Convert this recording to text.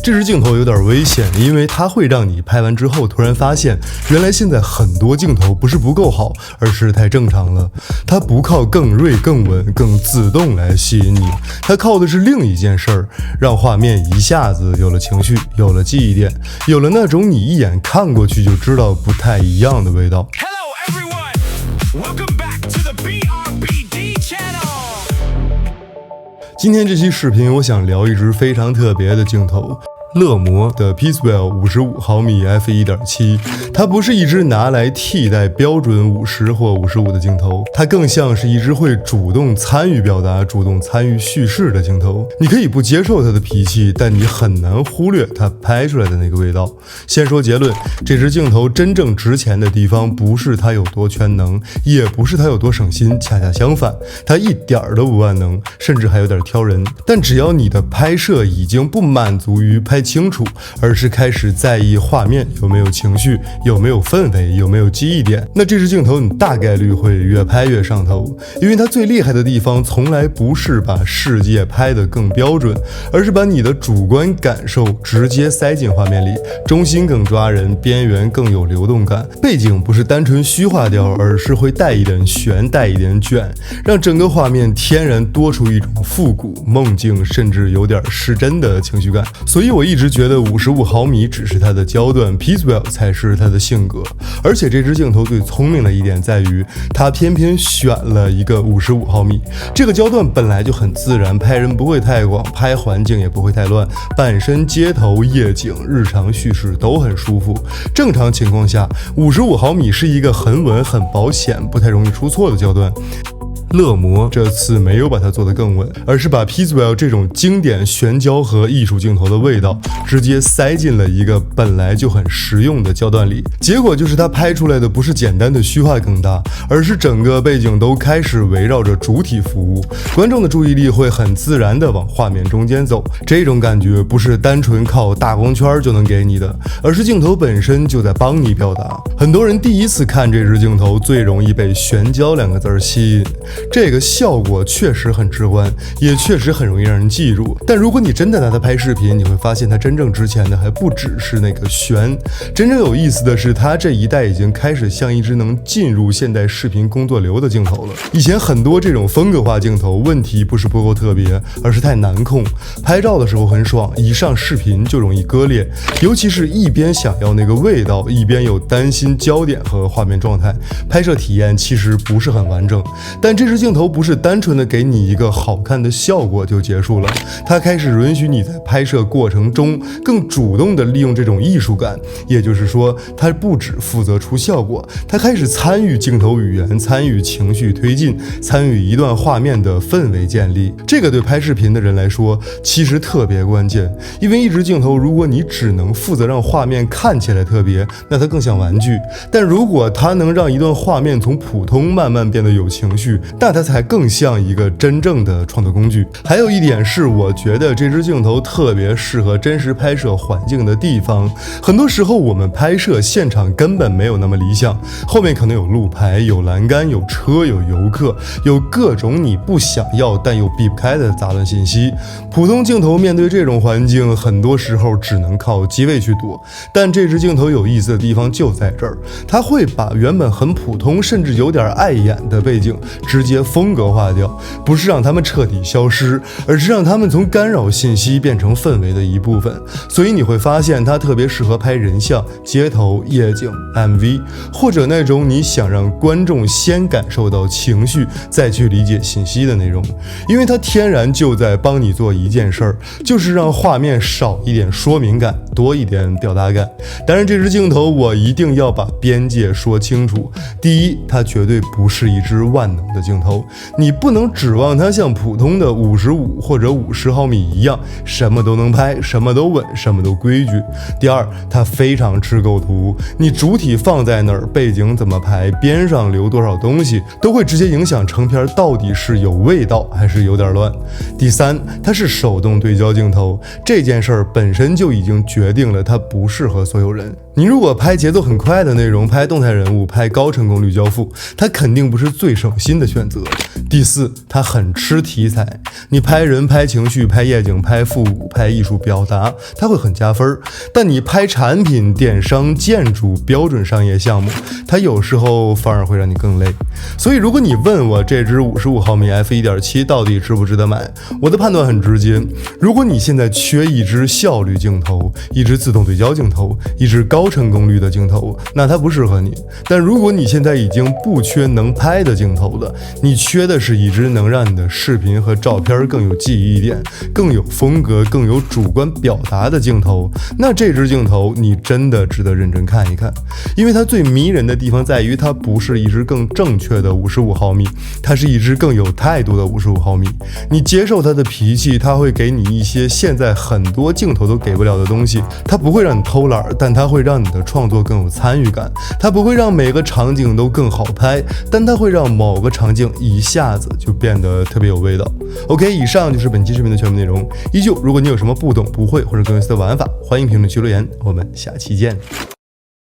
这支镜头有点危险，因为它会让你拍完之后突然发现，原来现在很多镜头不是不够好，而是太正常了。它不靠更锐、更稳、更自动来吸引你，它靠的是另一件事儿，让画面一下子有了情绪，有了记忆点，有了那种你一眼看过去就知道不太一样的味道。Hello everyone, welcome back to the BRPD channel. 今天这期视频，我想聊一支非常特别的镜头。乐摩的 Peacewell 55毫米 f1.7， 它不是一支拿来替代标准50或55的镜头，它更像是一支会主动参与表达、主动参与叙事的镜头。你可以不接受它的脾气，但你很难忽略它拍出来的那个味道。先说结论，这支镜头真正值钱的地方，不是它有多全能，也不是它有多省心，恰恰相反，它一点都不万能，甚至还有点挑人。但只要你的拍摄已经不满足于拍清楚，而是开始在意画面有没有情绪，有没有氛围，有没有记忆点，那这支镜头你大概率会越拍越上头。因为它最厉害的地方从来不是把世界拍得更标准，而是把你的主观感受直接塞进画面里，中心更抓人，边缘更有流动感，背景不是单纯虚化掉，而是会带一点悬，带一点卷，让整个画面天然多出一种复古、梦境，甚至有点失真的情绪感。所以我一直觉得55毫米只是它的焦段， Peacewell 才是它的性格。而且这支镜头最聪明的一点在于，它偏偏选了一个55毫米。这个焦段本来就很自然，拍人不会太广，拍环境也不会太乱，本身街头、夜景、日常叙事都很舒服。正常情况下，55毫米是一个很稳、很保险、不太容易出错的焦段。乐摩这次没有把它做得更稳，而是把 Peacewell 这种经典悬焦和艺术镜头的味道直接塞进了一个本来就很实用的焦段里。结果就是它拍出来的不是简单的虚化更大，而是整个背景都开始围绕着主体服务，观众的注意力会很自然地往画面中间走。这种感觉不是单纯靠大光圈就能给你的，而是镜头本身就在帮你表达。很多人第一次看这支镜头最容易被悬焦2个字吸引，这个效果确实很直观，也确实很容易让人记住。但如果你真的拿它拍视频，你会发现它真正值钱的还不只是那个悬，真正有意思的是，它这一代已经开始像一支能进入现代视频工作流的镜头了。以前很多这种风格化镜头，问题不是不够特别，而是太难控。拍照的时候很爽，一上视频就容易割裂，尤其是一边想要那个味道，一边又担心焦点和画面状态，拍摄体验其实不是很完整。但这支镜头不是单纯的给你一个好看的效果就结束了，它开始允许你在拍摄过程中更主动的利用这种艺术感，也就是说，它不只负责出效果，它开始参与镜头语言，参与情绪推进，参与一段画面的氛围建立。这个对拍视频的人来说其实特别关键，因为一支镜头如果你只能负责让画面看起来特别，那它更像玩具；但如果它能让一段画面从普通慢慢变得有情绪，那它才更像一个真正的创作工具。还有一点是，我觉得这支镜头特别适合真实拍摄环境的地方。很多时候我们拍摄现场根本没有那么理想，后面可能有路牌、有栏杆、有车、有游客，有各种你不想要但又避不开的杂乱信息。普通镜头面对这种环境，很多时候只能靠机位去躲。但这支镜头有意思的地方就在这儿，它会把原本很普通甚至有点碍眼的背景直接风格化掉，不是让他们彻底消失，而是让他们从干扰信息变成氛围的一部分。所以你会发现它特别适合拍人像、街头、夜景、MV， 或者那种你想让观众先感受到情绪再去理解信息的内容，因为它天然就在帮你做一件事儿，就是让画面少一点说明感，多一点表达感。当然这支镜头我一定要把边界说清楚，第一，它绝对不是一支万能的镜头，你不能指望它像普通的55或者50毫米一样什么都能拍，什么都稳，什么都规矩。第二，它非常吃构图，你主体放在哪儿，背景怎么排，边上留多少东西，都会直接影响成片到底是有味道还是有点乱。第三，它是手动对焦镜头，这件事儿本身就已经决定了它不适合所有人。你如果拍节奏很快的内容，拍动态人物，拍高成功率交付，它肯定不是最省心的选择。第四，它很吃题材，你拍人、拍情绪、拍夜景、拍复古、拍艺术表达，它会很加分。但你拍产品、电商、建筑、标准商业项目，它有时候反而会让你更累。所以如果你问我这支55毫米 f1.7 到底值不值得买，我的判断很直接，如果你现在缺一支效率镜头，一支自动对焦镜头，一支高成功率的镜头，那它不适合你。但如果你现在已经不缺能拍的镜头了，你缺的是一支能让你的视频和照片更有记忆点、更有风格、更有主观表达的镜头，那这支镜头你真的值得认真看一看。因为它最迷人的地方在于，它不是一支更正确的55毫米，它是一支更有态度的55毫米。你接受它的脾气，它会给你一些现在很多镜头都给不了的东西。它不会让你偷懒，但它会让你的创作更有参与感。它不会让每个场景都更好拍，但它会让某个场景一下子就变得特别有味道。OK， 以上就是本期视频的全部内容。依旧，如果你有什么不懂、不会或者更有意思的玩法，欢迎评论区留言，我们下期见。